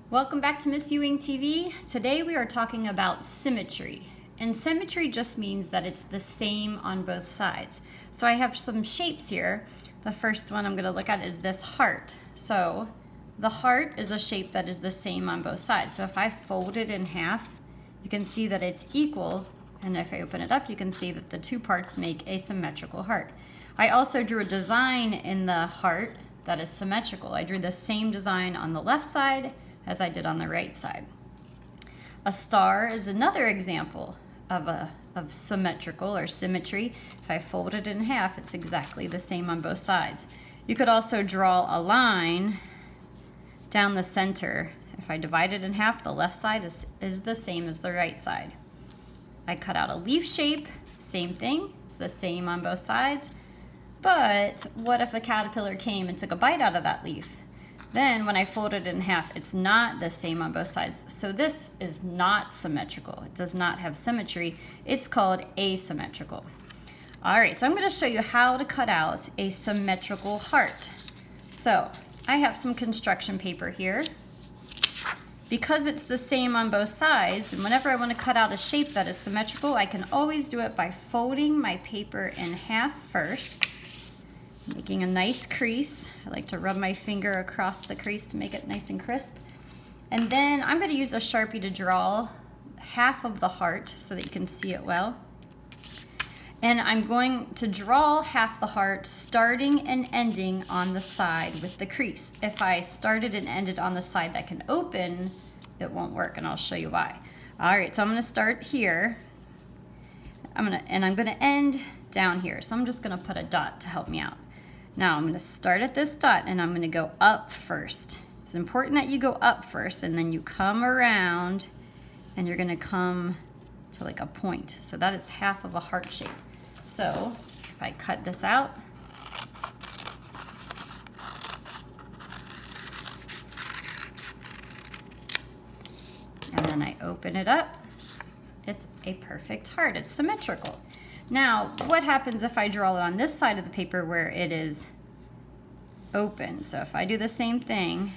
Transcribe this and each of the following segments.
Welcome back to Miss Ewing TV. Today we are talking about symmetry. And symmetry just means that it's the same on both sides. So I have some shapes here. The first one I'm going to look at is this heart. So the heart is a shape that is the same on both sides. So if I fold it in half, you can see that it's equal. And if I open it up, you can see that the two parts make a symmetrical heart. I also drew a design in the heart that is symmetrical. I drew the same design on the left side as I did on the right side. A star is another example of symmetrical or symmetry. If I fold it in half, it's exactly the same on both sides. You could also draw a line down the center. If I divide it in half, the left side is the same as the right side. I cut out a leaf shape, same thing, it's the same on both sides. But what if a caterpillar came and took a bite out of that leaf? Then when I fold it in half, it's not the same on both sides. So this is not symmetrical. It does not have symmetry. It's called asymmetrical. All right, so I'm going to show you how to cut out a symmetrical heart. So I have some construction paper here. Because it's the same on both sides, and whenever I want to cut out a shape that is symmetrical, I can always do it by folding my paper in half first, making a nice crease. I like to rub my finger across the crease to make it nice and crisp. And then I'm going to use a Sharpie to draw half of the heart so that you can see it well. And I'm going to draw half the heart starting and ending on the side with the crease. If I started and ended on the side that can open, it won't work, and I'll show you why. All right, so I'm going to start here. I'm going to end down here. So I'm just going to put a dot to help me out. Now I'm going to start at this dot and I'm going to go up first. It's important that you go up first and then you come around and you're going to come to like a point. So that is half of a heart shape. So if I cut this out, and then I open it up, it's a perfect heart. It's symmetrical. Now, what happens if I draw it on this side of the paper where it is open? So if I do the same thing,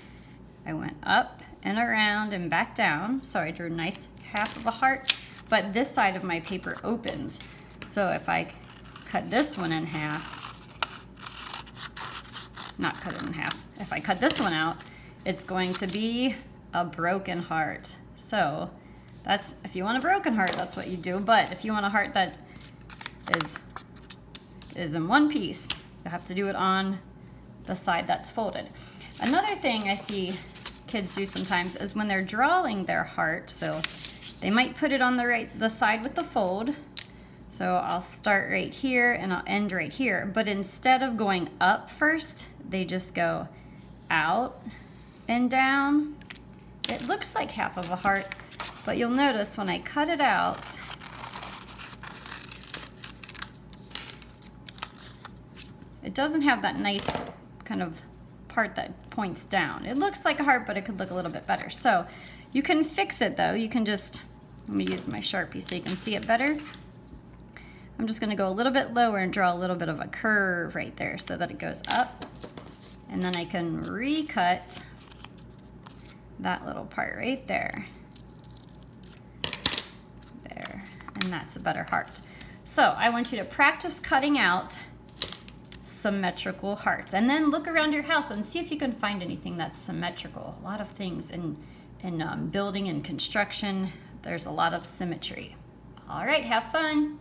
I went up and around and back down. So I drew a nice half of a heart, but this side of my paper opens. So if I cut this one in half, not cut it in half, if I cut this one out, it's going to be a broken heart. So that's, if you want a broken heart, that's what you do. But if you want a heart that is in one piece, you have to do it on the side that's folded. Another thing I see kids do sometimes is when they're drawing their heart, so they might put it on the side with the fold. So I'll start right here and I'll end right here. But instead of going up first, they just go out and down. It looks like half of a heart, but you'll notice when I cut it out, it doesn't have that nice kind of part that points down. It looks like a heart, but it could look a little bit better. So you can fix it though. You can just, let me use my Sharpie so you can see it better. I'm just gonna go a little bit lower and draw a little bit of a curve right there so that it goes up. And then I can recut that little part right there. There, and that's a better heart. So I want you to practice cutting out symmetrical hearts, and then look around your house and see if you can find anything that's symmetrical. A lot of things in building and construction, there's a lot of symmetry. All right, have fun.